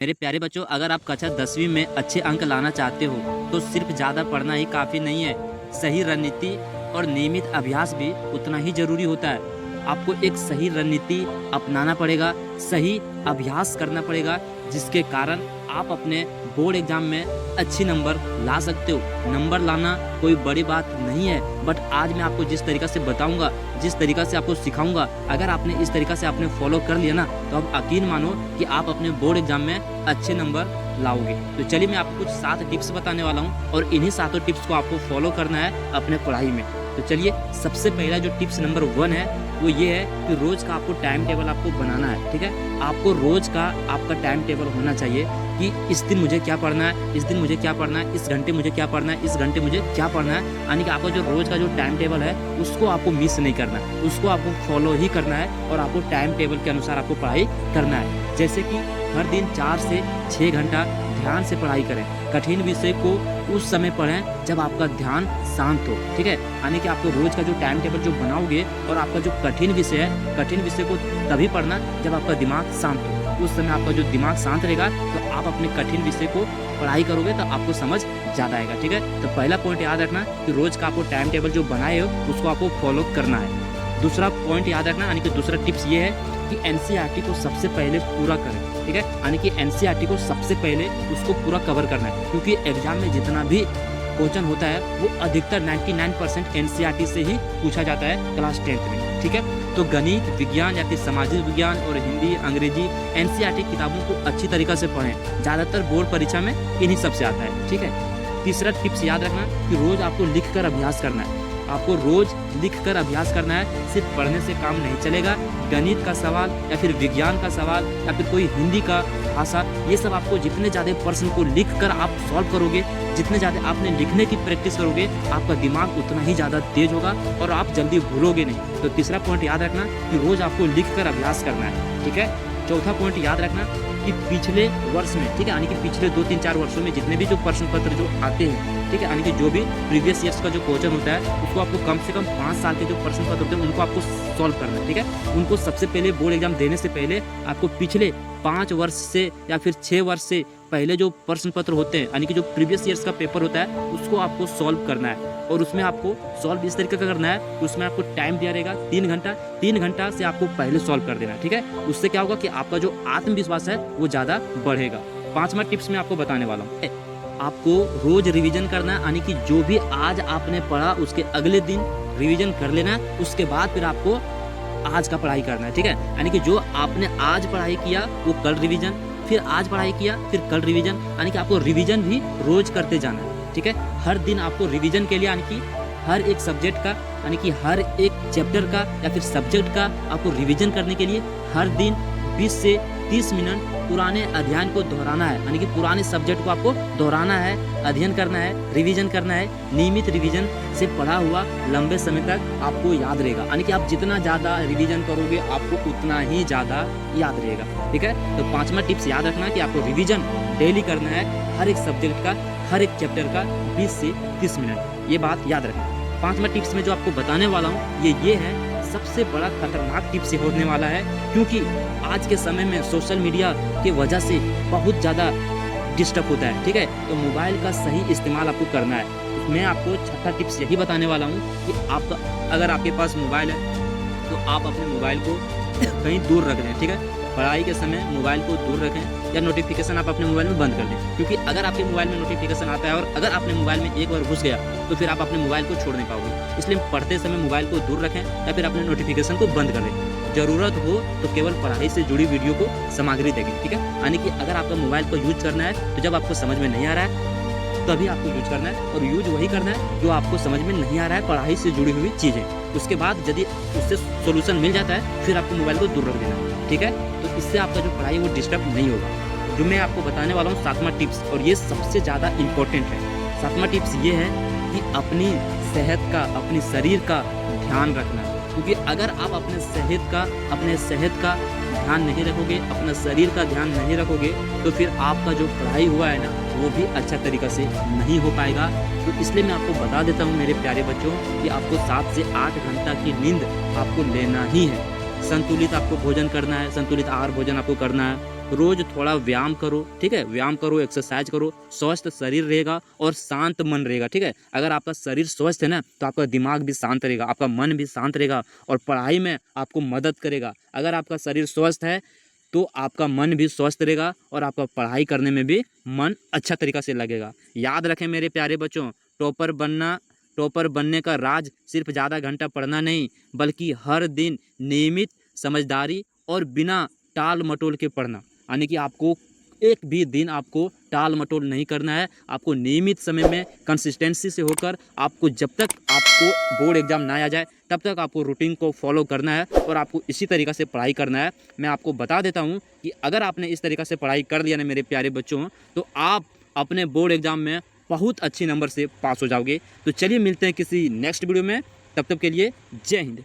मेरे प्यारे बच्चों, अगर आप कक्षा 10वीं में अच्छे अंक लाना चाहते हो तो सिर्फ ज़्यादा पढ़ना ही काफ़ी नहीं है। सही रणनीति और नियमित अभ्यास भी उतना ही ज़रूरी होता है। आपको एक सही रणनीति अपनाना पड़ेगा, सही अभ्यास करना पड़ेगा, जिसके कारण आप अपने बोर्ड एग्ज़ाम में अच्छी नंबर ला सकते हो। नंबर लाना कोई बड़ी बात नहीं है, बट आज मैं आपको जिस तरीक़ा से बताऊंगा, जिस तरीक़ा से आपको सिखाऊंगा, अगर आपने इस तरीक़ा से आपने फॉलो कर लिया ना, तो आप यकीन मानो कि आप अपने बोर्ड एग्ज़ाम में अच्छे नंबर लाओगे। तो चलिए मैं आपको कुछ 7 टिप्स बताने वाला हूँ और इन्हीं 7 टिप्स को आपको फॉलो करना है अपने पढ़ाई में। तो चलिए, सबसे पहला जो टिप्स नंबर 1 है वो ये है कि रोज़ का आपको टाइम टेबल आपको बनाना है। ठीक है, आपको रोज़ का आपका टाइम टेबल होना चाहिए कि इस दिन मुझे क्या पढ़ना है, इस दिन मुझे क्या पढ़ना है, इस घंटे मुझे क्या पढ़ना है, इस घंटे मुझे क्या पढ़ना है। यानी कि आपका जो रोज़ का जो टाइम टेबल है उसको आपको मिस नहीं करना है, उसको आपको फॉलो ही करना है और आपको टाइम टेबल के अनुसार आपको पढ़ाई करना है। जैसे कि हर दिन 4 से 6 घंटा ध्यान से पढ़ाई करें। कठिन विषय को उस समय पढ़ें जब आपका ध्यान शांत हो। ठीक है, यानी कि आपको रोज़ का जो टाइम टेबल जो बनाओगे और आपका जो कठिन विषय है, कठिन विषय को तभी पढ़ना जब आपका दिमाग शांत हो। उस समय आपका जो दिमाग शांत रहेगा तो आप अपने कठिन विषय को पढ़ाई करोगे तो आपको समझ ज़्यादा आएगा। ठीक है, तो पहला पॉइंट याद रखना कि रोज़ का आपको टाइम टेबल जो बनाए हो उसको आपको फॉलो करना है। दूसरा पॉइंट याद रखना, यानी कि दूसरा टिप्स ये है कि एनसीईआरटी को सबसे पहले पूरा करें। ठीक है, यानी कि एनसीईआरटी को सबसे पहले उसको पूरा कवर करना है, क्योंकि एग्जाम में जितना भी क्वेश्चन होता है वो अधिकतर 99% एनसीईआरटी से ही पूछा जाता है क्लास 10th में। ठीक है, तो गणित, विज्ञान या फिर सामाजिक विज्ञान और हिंदी, अंग्रेजी एनसीईआरटी किताबों को अच्छी तरीक़ा से पढ़ें। ज़्यादातर बोर्ड परीक्षा में इन्हीं सबसे आता है। ठीक है, तीसरा टिप्स याद रखना कि रोज़ आपको लिख कर अभ्यास करना है। आपको रोज़ लिखकर अभ्यास करना है, सिर्फ पढ़ने से काम नहीं चलेगा। गणित का सवाल या फिर विज्ञान का सवाल या फिर कोई हिंदी का भाषा, ये सब आपको जितने ज़्यादा प्रश्न को लिखकर आप सॉल्व करोगे, जितने ज़्यादा आपने लिखने की प्रैक्टिस करोगे, आपका दिमाग उतना ही ज़्यादा तेज होगा और आप जल्दी भूलोगे नहीं। तो तीसरा पॉइंट याद रखना कि रोज़ आपको लिखकर अभ्यास करना है। ठीक है, चौथा पॉइंट याद रखना कि पिछले वर्ष में, ठीक है, यानी कि पिछले 2-3-4 वर्षों में जितने भी जो प्रश्न पत्र जो आते हैं, ठीक है, यानी कि जो भी प्रीवियस ईयर्स का जो क्वेश्चन होता है उसको आपको कम से कम 5 साल के जो प्रश्न पत्र होते हैं उनको आपको सॉल्व करना है। ठीक है, उनको सबसे पहले बोर्ड एग्जाम देने से पहले आपको पिछले 5 वर्ष से या फिर 6 वर्ष से पहले जो प्रश्न पत्र होते हैं, यानी कि जो प्रीवियस ईयर्स का पेपर होता है उसको आपको सॉल्व करना है। और उसमें आपको सॉल्व इस तरीके का करना है, उसमें आपको टाइम दिया रहेगा 3 घंटा। 3 घंटा से आपको पहले सॉल्व कर देना है। ठीक है, उससे क्या होगा कि आपका जो आत्मविश्वास है वो ज़्यादा बढ़ेगा। 5वां टिप्स मैं आपको बताने वाला हूँ, आपको रोज रिवीजन करना है, यानी कि जो भी आज आपने पढ़ा उसके अगले दिन रिवीजन कर लेना है। उसके बाद फिर आपको आज का पढ़ाई करना है। ठीक है, यानी कि जो आपने आज पढ़ाई किया वो कल रिवीजन, फिर आज पढ़ाई किया फिर कल रिवीजन, यानी कि आपको रिवीजन भी रोज करते जाना है। ठीक है, हर दिन आपको रिवीजन के लिए, यानी कि हर एक सब्जेक्ट का, यानी कि हर एक चैप्टर का या फिर सब्जेक्ट का आपको रिवीजन करने के लिए हर दिन 20 से 30 मिनट पुराने अध्ययन को दोहराना है। यानी कि पुराने सब्जेक्ट को आपको दोहराना है, अध्ययन करना है, रिवीजन करना है। नियमित रिवीजन से पढ़ा हुआ लंबे समय तक आपको याद रहेगा, यानी कि आप जितना ज़्यादा रिवीजन करोगे आपको उतना ही ज़्यादा याद रहेगा। ठीक है, तो 5वां टिप्स याद रखना कि आपको रिवीजन डेली करना है, हर एक सब्जेक्ट का, हर एक चैप्टर का 20 से 30 मिनट, ये बात याद रखना। 5वां टिप्स में जो आपको बताने वाला हूँ ये है सबसे बड़ा खतरनाक टिप्स होने वाला है, क्योंकि आज के समय में सोशल मीडिया की वजह से बहुत ज़्यादा डिस्टर्ब होता है। ठीक है, तो मोबाइल का सही इस्तेमाल आपको करना है। मैं आपको 6वां टिप्स यही बताने वाला हूँ कि आप अगर आपके पास मोबाइल है तो आप अपने मोबाइल को कहीं दूर रख दें। ठीक है, पढ़ाई के समय मोबाइल को दूर रखें या नोटिफिकेशन आप अपने मोबाइल में बंद कर दें, क्योंकि अगर आपके मोबाइल में नोटिफिकेशन आता है और अगर आपने मोबाइल में एक बार घुस गया तो फिर आप अपने मोबाइल को छोड़ नहीं पाओगे। इसलिए पढ़ते समय मोबाइल को दूर रखें या फिर अपने नोटिफिकेशन को बंद कर दें। ज़रूरत हो तो केवल पढ़ाई से जुड़ी वीडियो को सामग्री देखें। ठीक है, यानी कि अगर आपका मोबाइल को यूज करना है तो जब आपको समझ में नहीं आ रहा है तभी आपको यूज करना है, और यूज वही करना है जो आपको समझ में नहीं आ रहा है, पढ़ाई से जुड़ी हुई चीज़ें। उसके बाद यदि उससे सोल्यूशन मिल जाता है फिर आपको मोबाइल को दूर रख देना। ठीक है, तो इससे आपका जो पढ़ाई वो डिस्टर्ब नहीं होगा। जो मैं आपको बताने वाला हूँ 7वां टिप्स, और ये सबसे ज़्यादा इम्पोर्टेंट है। 7वां टिप्स ये है कि अपनी सेहत का, अपने शरीर का ध्यान रखना, क्योंकि अगर आप अपने सेहत का ध्यान नहीं रखोगे, अपना शरीर का ध्यान नहीं रखोगे तो फिर आपका जो पढ़ाई हुआ है ना वो भी अच्छा तरीक़ा से नहीं हो पाएगा। तो इसलिए मैं आपको बता देता हूँ मेरे प्यारे बच्चों कि आपको 7 से 8 घंटा की नींद आपको लेना ही है। संतुलित आपको भोजन करना है, संतुलित आहार भोजन आपको करना है। रोज थोड़ा व्यायाम करो, ठीक है, व्यायाम करो, एक्सरसाइज करो, स्वस्थ शरीर रहेगा और शांत मन रहेगा, ठीक है। अगर आपका शरीर स्वस्थ है ना तो आपका दिमाग भी शांत रहेगा, आपका मन भी शांत रहेगा और पढ़ाई में आपको मदद करेगा। अगर आपका शरीर स्वस्थ है तो आपका मन भी स्वस्थ रहेगा और आपका पढ़ाई करने में भी मन अच्छा तरीका से लगेगा। याद रखें मेरे प्यारे बच्चों, टॉपर बनने का राज सिर्फ ज़्यादा घंटा पढ़ना नहीं, बल्कि हर दिन नियमित समझदारी और बिना टाल मटोल के पढ़ना। यानी कि आपको एक भी दिन आपको टाल मटोल नहीं करना है, आपको नियमित समय में कंसिस्टेंसी से होकर आपको जब तक आपको बोर्ड एग्जाम ना आ जाए तब तक आपको रूटीन को फॉलो करना है और आपको इसी तरीक़ा से पढ़ाई करना है। मैं आपको बता देता हूँ कि अगर आपने इस तरीक़ा से पढ़ाई कर लिया ना मेरे प्यारे बच्चों, तो आप अपने बोर्ड एग्जाम में बहुत अच्छे नंबर से पास हो जाओगे। तो चलिए मिलते हैं किसी नेक्स्ट वीडियो में, तब तक के लिए जय हिंद।